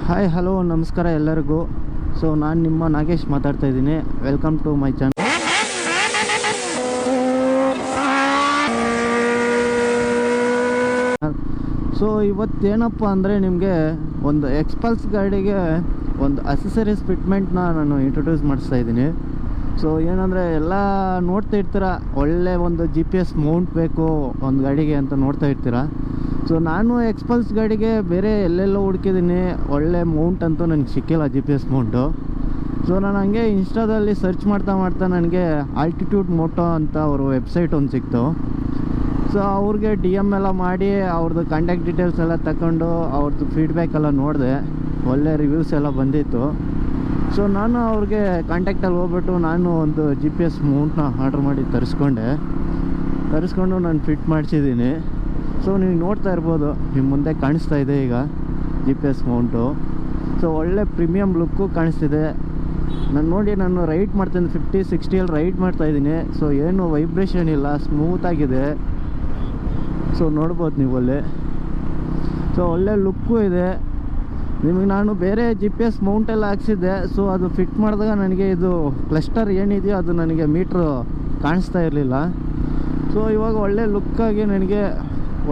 Hi hello ನಮಸ್ಕಾರ ಎಲ್ಲರಿಗೂ. So ನಾನು ನಿಮ್ಮ ನಾಗೇಶ್ ಮಾತಾಡ್ತಾ ಇದ್ದೀನಿ. Welcome to my channel. So ಇವತ್ತೇನಪ್ಪ ಅಂದರೆ ನಿಮಗೆ ಒಂದು ಎಕ್ಸ್ಪಲ್ಸ್ ಗಾಡಿಗೆ ಒಂದು ಅಸೆಸರೀಸ್ ಫಿಟ್ಮೆಂಟ್ನ ನಾನು ಇಂಟ್ರೊಡ್ಯೂಸ್ ಮಾಡಿಸ್ತಾ ಇದ್ದೀನಿ. ಸೊ ಏನಂದರೆ ಎಲ್ಲ ನೋಡ್ತಾ ಇರ್ತೀರ, ಒಳ್ಳೆ ಒಂದು GPS ಮೌಂಟ್ ಬೇಕು ಒಂದು ಗಾಡಿಗೆ ಅಂತ ನೋಡ್ತಾ ಇರ್ತೀರ. ಸೊ ನಾನು ಎಕ್ಸ್ಪಲ್ಸ್ ಗಾಡಿಗೆ ಬೇರೆ ಎಲ್ಲೆಲ್ಲೋ ಹುಡುಕಿದ್ದೀನಿ, ಒಳ್ಳೆ ಮೌಂಟ್ ಅಂತೂ ನನಗೆ ಸಿಕ್ಕಿಲ್ಲ GPS ಮೌಂಟು. ಸೊ ನಾನು ಹಂಗೆ ಇನ್ಸ್ಟಾದಲ್ಲಿ ಸರ್ಚ್ ಮಾಡ್ತಾ ನನಗೆ ಆಲ್ಟಿಟ್ಯೂಡ್ ಮೋಟೋ ಅಂತ ಅವ್ರ ವೆಬ್ಸೈಟ್ ಒಂದು ಸಿಕ್ತು. ಸೊ ಅವ್ರಿಗೆ DM ಎಲ್ಲ ಮಾಡಿ ಅವ್ರದ್ದು ಕಾಂಟ್ಯಾಕ್ಟ್ ಡೀಟೇಲ್ಸ್ ಎಲ್ಲ ತಗೊಂಡು ಅವ್ರದ್ದು ಫೀಡ್ಬ್ಯಾಕ್ ಎಲ್ಲ ನೋಡಿದೆ, ಒಳ್ಳೆ ರಿವ್ಯೂಸ್ ಎಲ್ಲ ಬಂದಿತ್ತು. ಸೊ ನಾನು ಅವ್ರಿಗೆ ಕಾಂಟ್ಯಾಕ್ಟಲ್ಲಿ ಹೋಗ್ಬಿಟ್ಟು ನಾನು ಒಂದು GPS ಮೌಂಟ್ನ ಆರ್ಡ್ರ್ ಮಾಡಿ ತರಿಸ್ಕೊಂಡು ನಾನು ಫಿಟ್ ಮಾಡಿಸಿದ್ದೀನಿ. ಸೊ ನೀವು ನೋಡ್ತಾ ಇರ್ಬೋದು, ನಿಮ್ಮ ಮುಂದೆ ಕಾಣಿಸ್ತಾ ಇದೆ ಈಗ GPS ಮೌಂಟು. ಸೊ ಒಳ್ಳೆ ಪ್ರೀಮಿಯಮ್ ಲುಕ್ಕು ಕಾಣಿಸ್ತಿದೆ. ನಾನು ರೈಡ್ ಮಾಡ್ತೀನಿ, 50-60 ರೈಡ್ ಮಾಡ್ತಾಯಿದ್ದೀನಿ. ಸೊ ಏನು ವೈಬ್ರೇಷನ್ ಇಲ್ಲ, ಸ್ಮೂತಾಗಿದೆ. ಸೊ ನೋಡ್ಬೋದು ನೀವು ಅಲ್ಲಿ. ಸೊ ಒಳ್ಳೆ ಲುಕ್ಕು ಇದೆ. ನಿಮಗೆ ನಾನು ಬೇರೆ GPS ಮೌಂಟೆಲ್ಲ ಹಾಕ್ಸಿದ್ದೆ. ಸೊ ಅದು ಫಿಟ್ ಮಾಡಿದಾಗ ನನಗೆ ಇದು ಕ್ಲಸ್ಟರ್ ಏನಿದೆಯೋ ಅದು ನನಗೆ ಮೀಟ್ರು ಕಾಣಿಸ್ತಾ ಇರಲಿಲ್ಲ. ಸೊ ಇವಾಗ ಒಳ್ಳೆ ಲುಕ್ಕಾಗಿ ನನಗೆ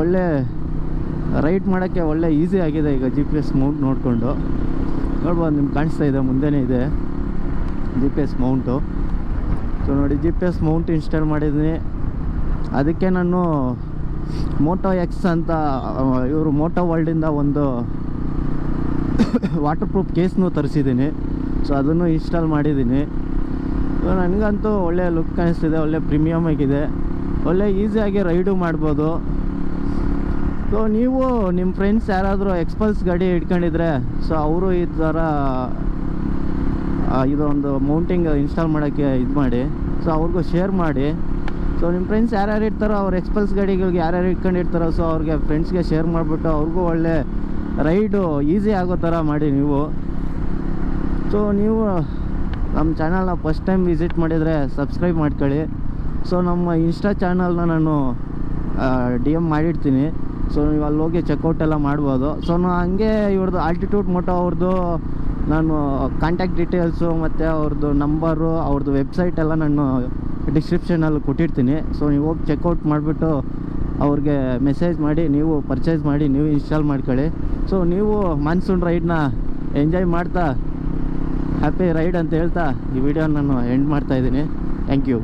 ಒಳ್ಳೆ ರೈಡ್ ಮಾಡೋಕ್ಕೆ ಒಳ್ಳೆ ಈಸಿ ಆಗಿದೆ ಈಗ GPS ಮೌಂಟ್ ನೋಡಿಕೊಂಡು. ನೋಡ್ಬೋದು, ನಿಮ್ಗೆ ಕಾಣಿಸ್ತಾ ಇದೆ, ಮುಂದೆನೇ ಇದೆ GPS ಮೌಂಟು. ಸೊ ನೋಡಿ, GPS ಮೌಂಟ್ ಇನ್ಸ್ಟಾಲ್ ಮಾಡಿದ್ದೀನಿ. ಅದಕ್ಕೆ ನಾನು ಮೋಟೋ ಎಕ್ಸ್ ಅಂತ ಇವರು ಮೋಟೋ ವರ್ಲ್ಡಿಂದ ಒಂದು ವಾಟರ್ ಪ್ರೂಫ್ ಕೇಸ್ನೂ ತರಿಸಿದ್ದೀನಿ. ಸೊ ಅದನ್ನು ಇನ್ಸ್ಟಾಲ್ ಮಾಡಿದ್ದೀನಿ. ಸೊ ನನಗಂತೂ ಒಳ್ಳೆ ಲುಕ್ ಕಾಣಿಸ್ತಿದೆ, ಒಳ್ಳೆ ಪ್ರೀಮಿಯಮ್ ಆಗಿದೆ, ಒಳ್ಳೆ ಈಸಿಯಾಗಿ ರೈಡು ಮಾಡ್ಬೋದು. ಸೊ ನೀವು ನಿಮ್ಮ ಫ್ರೆಂಡ್ಸ್ ಯಾರಾದರೂ ಎಕ್ಸ್ಪಲ್ಸ್ ಗಾಡಿ ಇಟ್ಕೊಂಡಿದ್ರೆ, ಸೊ ಅವರು ಈ ಥರ ಇದೊಂದು ಮೌಂಟಿಂಗ್ ಇನ್ಸ್ಟಾಲ್ ಮಾಡೋಕ್ಕೆ ಇದು ಮಾಡಿ, ಸೊ ಅವ್ರಿಗೂ ಶೇರ್ ಮಾಡಿ. ಸೊ ನಿಮ್ಮ ಫ್ರೆಂಡ್ಸ್ ಯಾರ್ಯಾರು ಇರ್ತಾರೋ, ಅವ್ರು ಎಕ್ಸ್ಪಲ್ಸ್ ಗಾಡಿಗಳಿಗೆ ಯಾರ್ಯಾರು ಇಟ್ಕೊಂಡಿರ್ತಾರೋ, ಸೊ ಅವ್ರಿಗೆ ಫ್ರೆಂಡ್ಸ್ಗೆ ಶೇರ್ ಮಾಡಿಬಿಟ್ಟು ಅವ್ರಿಗೂ ಒಳ್ಳೆ ರೈಡು ಈಸಿ ಆಗೋ ಥರ ಮಾಡಿ ನೀವು. ಸೊ ನೀವು ನಮ್ಮ ಚಾನಲ್ನ ಫಸ್ಟ್ ಟೈಮ್ ವಿಸಿಟ್ ಮಾಡಿದರೆ ಸಬ್ಸ್ಕ್ರೈಬ್ ಮಾಡ್ಕೊಳ್ಳಿ. ಸೊ ನಮ್ಮ ಇನ್ಸ್ಟಾ ಚಾನಲ್ನ ನಾನು DM ಮಾಡಿರ್ತೀನಿ. ಸೊ ನೀವು ಅಲ್ಲಿ ಹೋಗಿ ಚೆಕ್ಔಟ್ ಎಲ್ಲ ಮಾಡ್ಬೋದು. ಸೊ ನಾನು ಹಂಗೆ ಇವ್ರದ್ದು ಆಲ್ಟಿಟ್ಯೂಡ್ ಮೋಟೋ ಅವ್ರದ್ದು ನಾನು ಕಾಂಟ್ಯಾಕ್ಟ್ ಡೀಟೇಲ್ಸು ಮತ್ತು ಅವ್ರದ್ದು ನಂಬರು, ಅವ್ರದ್ದು ವೆಬ್ಸೈಟ್ ಎಲ್ಲ ನಾನು ಡಿಸ್ಕ್ರಿಪ್ಷನಲ್ಲಿ ಕೊಟ್ಟಿರ್ತೀನಿ. ಸೊ ನೀವು ಹೋಗಿ ಚೆಕ್ಔಟ್ ಮಾಡಿಬಿಟ್ಟು ಅವ್ರಿಗೆ ಮೆಸೇಜ್ ಮಾಡಿ ನೀವು ಪರ್ಚೇಸ್ ಮಾಡಿ, ನೀವು ಇನ್ಸ್ಟಾಲ್ ಮಾಡ್ಕೊಳ್ಳಿ. ಸೊ ನೀವು ಮಾನ್ಸೂನ್ ರೈಡ್ನ ಎಂಜಾಯ್ ಮಾಡ್ತಾ ಹ್ಯಾಪಿ ರೈಡ್ ಅಂತ ಹೇಳ್ತಾ ಈ ವಿಡಿಯೋನ ನಾನು ಎಂಡ್ ಮಾಡ್ತಾಯಿದ್ದೀನಿ. Thank you.